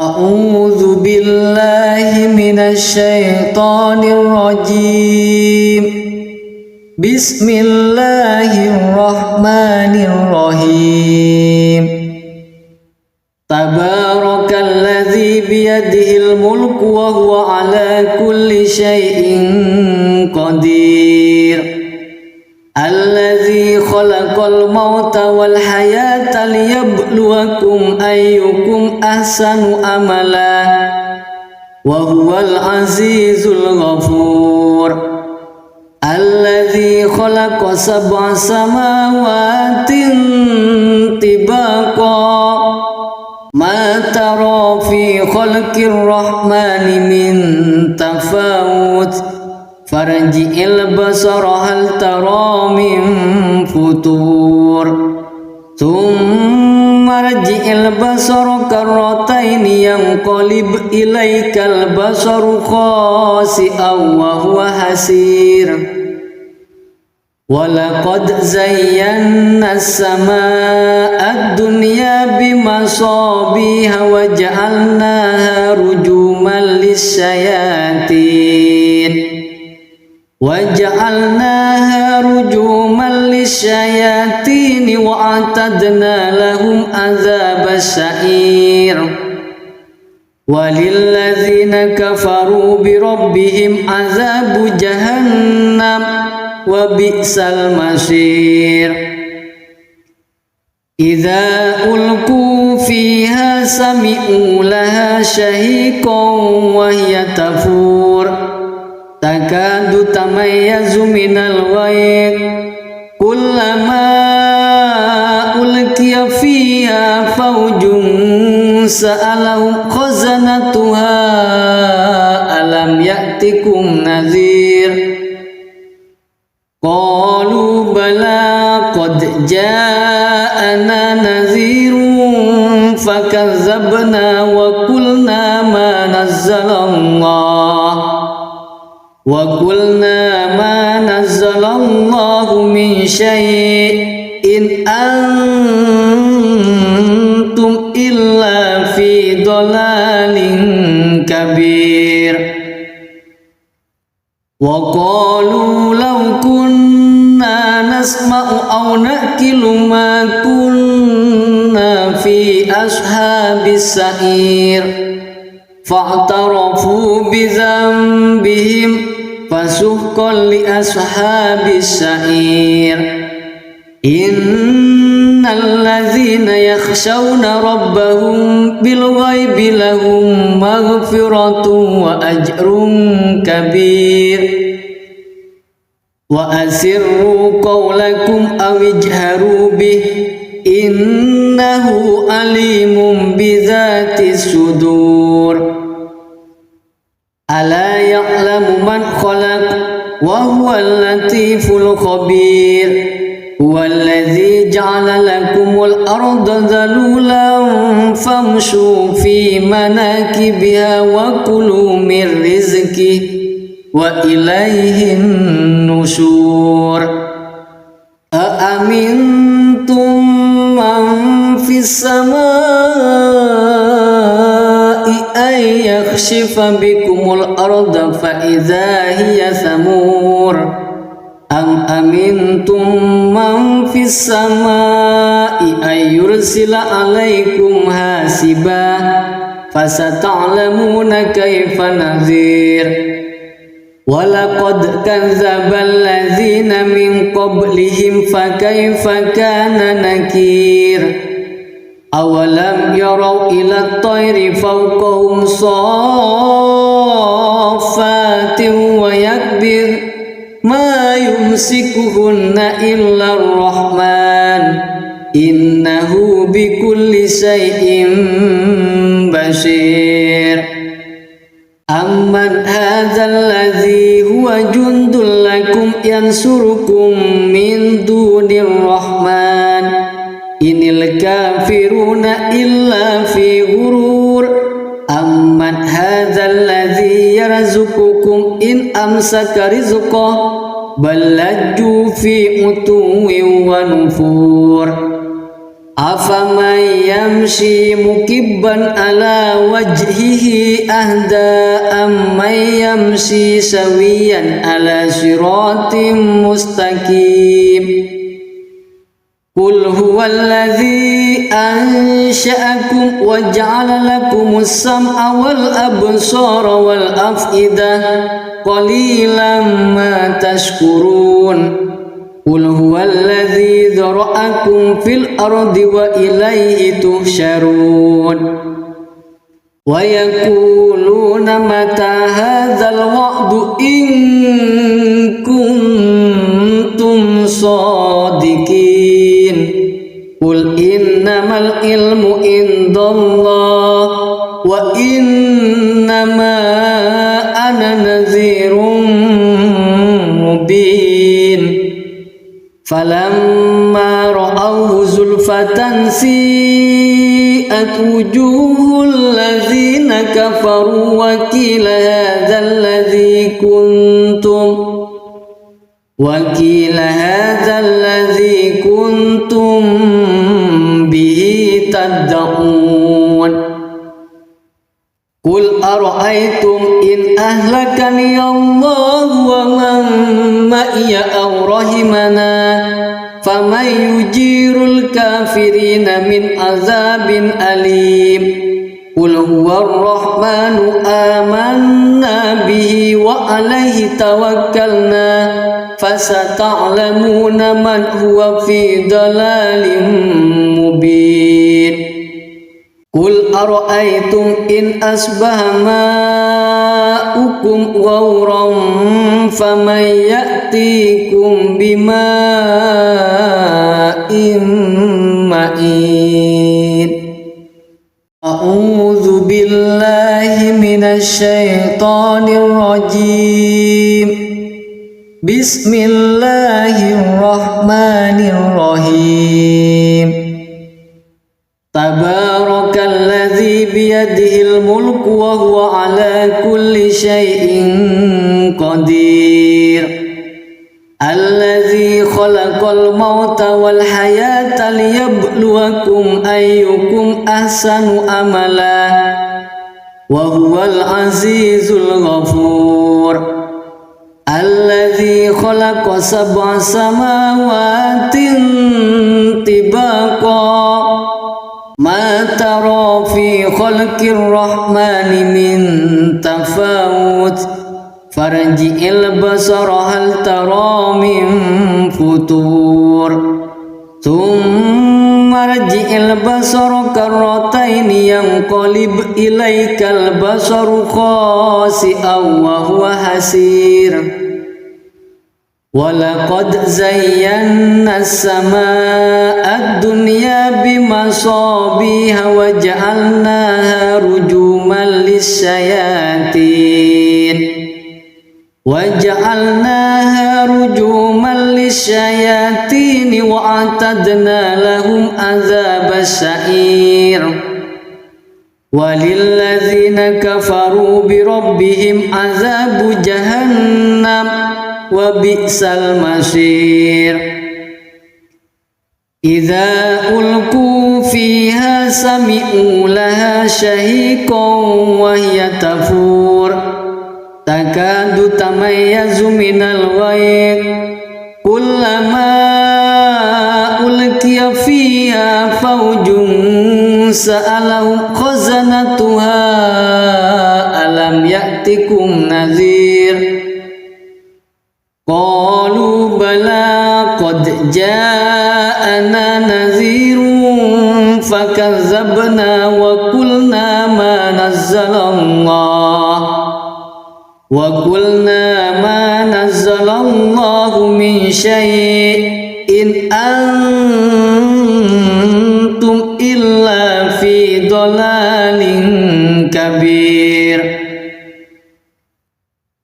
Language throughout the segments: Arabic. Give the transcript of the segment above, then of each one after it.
A'udzu billahi minasy syaithanir rajim. Bismillahirrahmanirrahim. Tabarakalladzi biyadihil mulku wa huwa ala kulli syai'in qadir. Alladzi khalaqal mauta wal hayata liyabluwakum ayyukum ahsanu amala wa huwal azizul ghafur. Alladzi khalaqa sab'a samawatin tibaqa ma tara fi khalqir rahmani min tafawut farji'il basara hal tara min futur thumma rji'il basara karrataini yanqalib ilaikal basaru khasi'an wa huwa hasir. Walaqad zayyana as-samaa'a ad-dunya bimasabiha wa ja'alnaha rujuman lis-syayatin وَجَعَلْنَاهَا رُجُومًا لِلشَّيَاطِينِ وَأَعْتَدْنَا لَهُمْ عَذَابَ السَّعِيرِ. وَلِلَّذِينَ كَفَرُوا بِرَبِّهِمْ عَذَابُ جَهَنَّمَ وَبِئْسَ الْمَصِيرُ. إِذَا أُلْقُوا فِيهَا سَمِعُوا لَهَا شَهِيقًا وَهِيَ تَفُورُ takadu tamayyazu minal ghayz kullama ulqiya fiha fawjun sa'alahum khazanatuha alam ya'tikum nadhir qalu bala qad ja'ana nadhirun fakazzabna wa qulna ma nazzalallah وَقُلْنَا مَا نَزَّلَ اللَّهُ مِنْ شَيْءٍ إِنْ أَنْتُمْ إِلَّا فِي ضَلَالٍ كَبِيرٍ. وَقَالُوا لَوْ كُنَّا نَسْمَعُ أَوْ نَعْقِلُ مَا كُنَّا فِي أَصْحَابِ السَّعِيرِ فَاعْتَرَفُوا بِذَنبِهِمْ فَسُحْقًا لِأَصْحَابِ السَّعِيرِ. إِنَّ الَّذِينَ يَخْشَوْنَ رَبَّهُمْ بِالْغَيْبِ لَهُمْ مَغْفِرَةٌ وَأَجْرٌ كَبِيرٌ. وَأَسِرُّوا قَوْلَكُمْ أَوِ اجْهَرُوا بِهِ إِنَّهُ عَلِيمٌ بِذَاتِ الصُّدُورِ. ألا يعلم من خلق وهو اللطيف الخبير. هو الذي جعل لكم الأرض ذلولا فامشوا في مناكبها وكلوا من رزقه وإليه النشور. أأمنتم من في السماء أن يخسف بكم الأرض فإذا هي ثمور أم أمنتم من في السماء أن يرسل عليكم حاسبا فستعلمون كيف نذير. وَلَقَدْ كَذَّبَ الَّذِينَ مِنْ قَبْلِهِمْ فَكَيْفَ كَانَ نَكِيرِ. أَوَلَمْ يَرَوْا إِلَى الطَّيْرِ فَوْقَهُمْ صَافَّاتٍ وَيَقْبِضْنَ مَا يُمْسِكُهُنَّ إِلَّا الرَّحْمَنُ إِنَّهُ بِكُلِّ شَيْءٍ بَصِيرٌ. أَمَّنْ هَذَا الَّذِي هُوَ جُنْدٌ لَكُمْ يَنْصُرُكُمْ مِنْ دُونِ الرَّحْمَنِ إِنِ الْكَافِرُونَ إِلَّا فِي غُرُورٍ. أَمَّنْ هَذَا الَّذِي يَرْزُقُكُمْ إِنْ أَمْسَكَ رِزْقَهُ بَلْ لَجُّوا فِي عُتُوٍّ وَنُفُورٍ. أفمن يمشي مكبا على وجهه أهدى أمن يمشي سويا على صراط مستقيم قل هو الذي أنشأكم وجعل لكم السمع والأبصار والأفئدة قليلا ما تشكرون قل هو الذي ذرأكم في الأرض وإليه تحشرون ويقولون متى هذا الوعد إن كنتم صادقين قل إنما العلم عند الله وإنما أنا نذير مبين فلما رأوه زلفة سيئت وجوه الذين كفروا وقيل هذا الذي كنتم به تدعون قل أرأيتم إن أهلكني الله ومن معي أو رحمنا فمن يجير الكافرين من عذاب أليم قل هو الرحمن آمنا به وعليه توكلنا فستعلمون من هو في ضلال مبين قل أرأيتم إن أصبح ماؤكم غورا فمن يأتيكم بماء معين أعوذ بالله من الشيطان الرجيم بسم الله الرحمن الرحيم تبارك الذي بيده الملك وهو على كل شيء قدير الذي خلق الموت والحياة ليبلوكم أيكم أحسن عملا وهو العزيز الغفور الذي خلق 7 سماوات طباقا ما ترى في خلق الرحمن من تفاوت فارجع البصر هل ترى من فطور ثم ارجع البصر كرتين ينقلب إليك البصر خاسئا وهو حسير ولقد زينا السماء الدنيا بمصابيح وجعلناها رجوما للشياطين وأعتدنا لهم عذاب السعير وللذين كفروا بربهم عذاب جهنم وبئس المصير إذا ألقوا فيها سمعوا لها شهيقا وهي تفور تكاد تميز من الغيظ كلما ألقي فيها فوج سألهم خزنتها ألم يأتكم نذير قالوا بلى قد جاءنا نذير فكذبنا وقلنا ما نزل الله من شيء إن أنتم إلا في ضلال كبير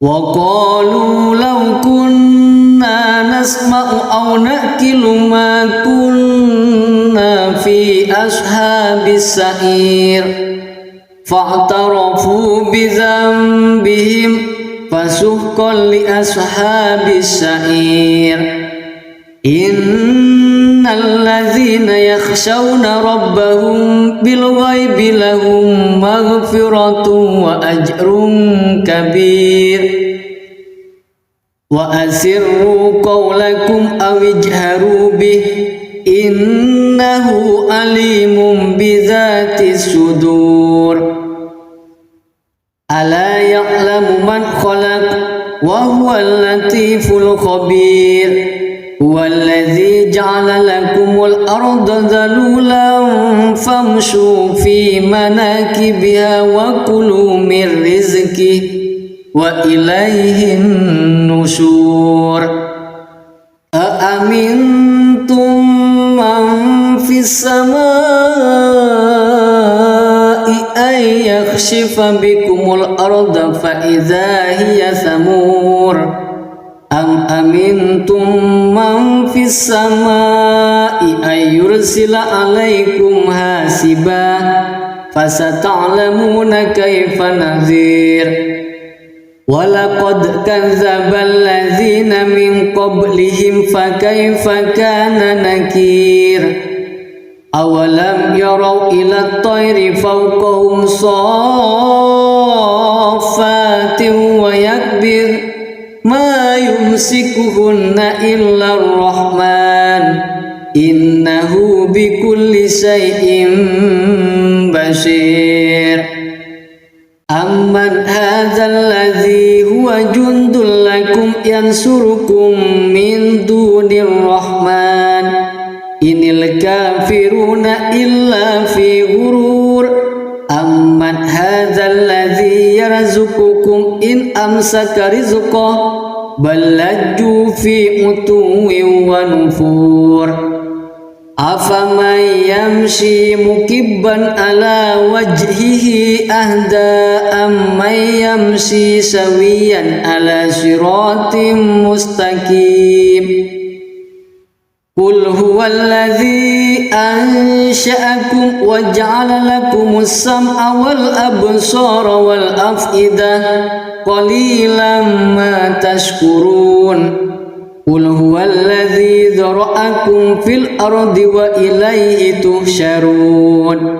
وقالوا لو كنا نسمع أو نأكل ما كنا في أصحاب السعير فاعترفوا بذنبهم فسحقا لأصحاب السعير إن الذين الذين يخشون ربهم بالغيب لهم مغفرة وأجر كبير وأسروا قولكم أو اجهروا به إنه عليم بذات الصدور ألا يعلم من خلق وهو اللطيف الخبير هو الذي جعل لكم الأرض ذلولا فامشوا في مناكبها وكلوا من رزقه وإليه النشور أأمنتم من في السماء أن يخسف بكم الأرض فإذا هي ثمور أم أمنتم من في السماء أن يرسل عليكم حاسبا فستعلمون كيف نذير ولقد كذب الذين من قبلهم فكيف كان نكير أولم يروا إلى الطير فوقهم صافات ويكبر ما يمسكهن إلا الرحمن إنه بكل شيء بصير أمن هذا الذي هو جند لكم ينصركم من دون الرحمن إن الكافرون إلا في غرور أمن هذا الذي يرزقكم إن أمسك رزقه بل لجوا في عتو ونفور أفمن يمشي مكبا على وجهه أهدى أمن يمشي سويا على صراط مستقيم قل هو الذي أنشأكم وجعل لكم السمع والأبصار والأفئدة قليلا ما تشكرون قل هو الذي ذرأكم في الأرض وإليه تحشرون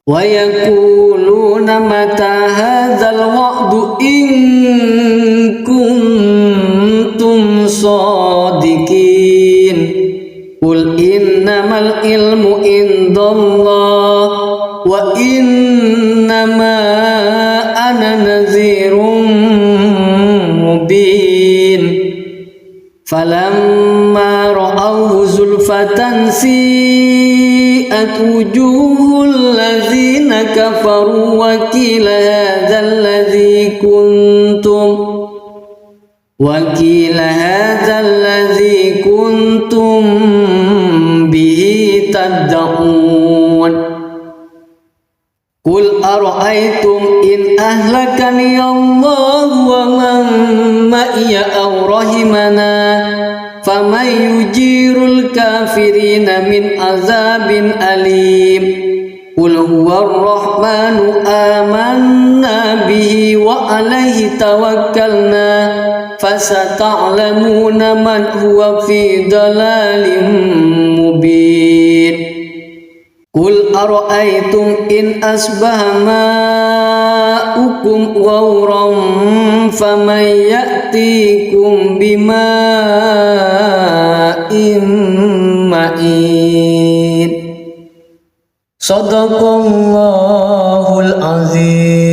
ويقولون متى هذا الوعد إن كنتم صادقين قل إنما العلم عند الله وإنما أنا نذير مبين فلما رأوه زلفة سيئت وجوه الذين كفروا وقيل هذا الذي كنتم به تدعون قل أرأيتم إن أهلكني الله ومن معي أو رحمنا فمن يجير الكافرين من عذاب أليم قل هو الرحمن آمنا به وعليه توكلنا فستعلمون من هو في ضلال مبين قل أرأيتم إن أصبح ماؤكم غورا فمن يأتيكم بماء معين صدق الله العظيم.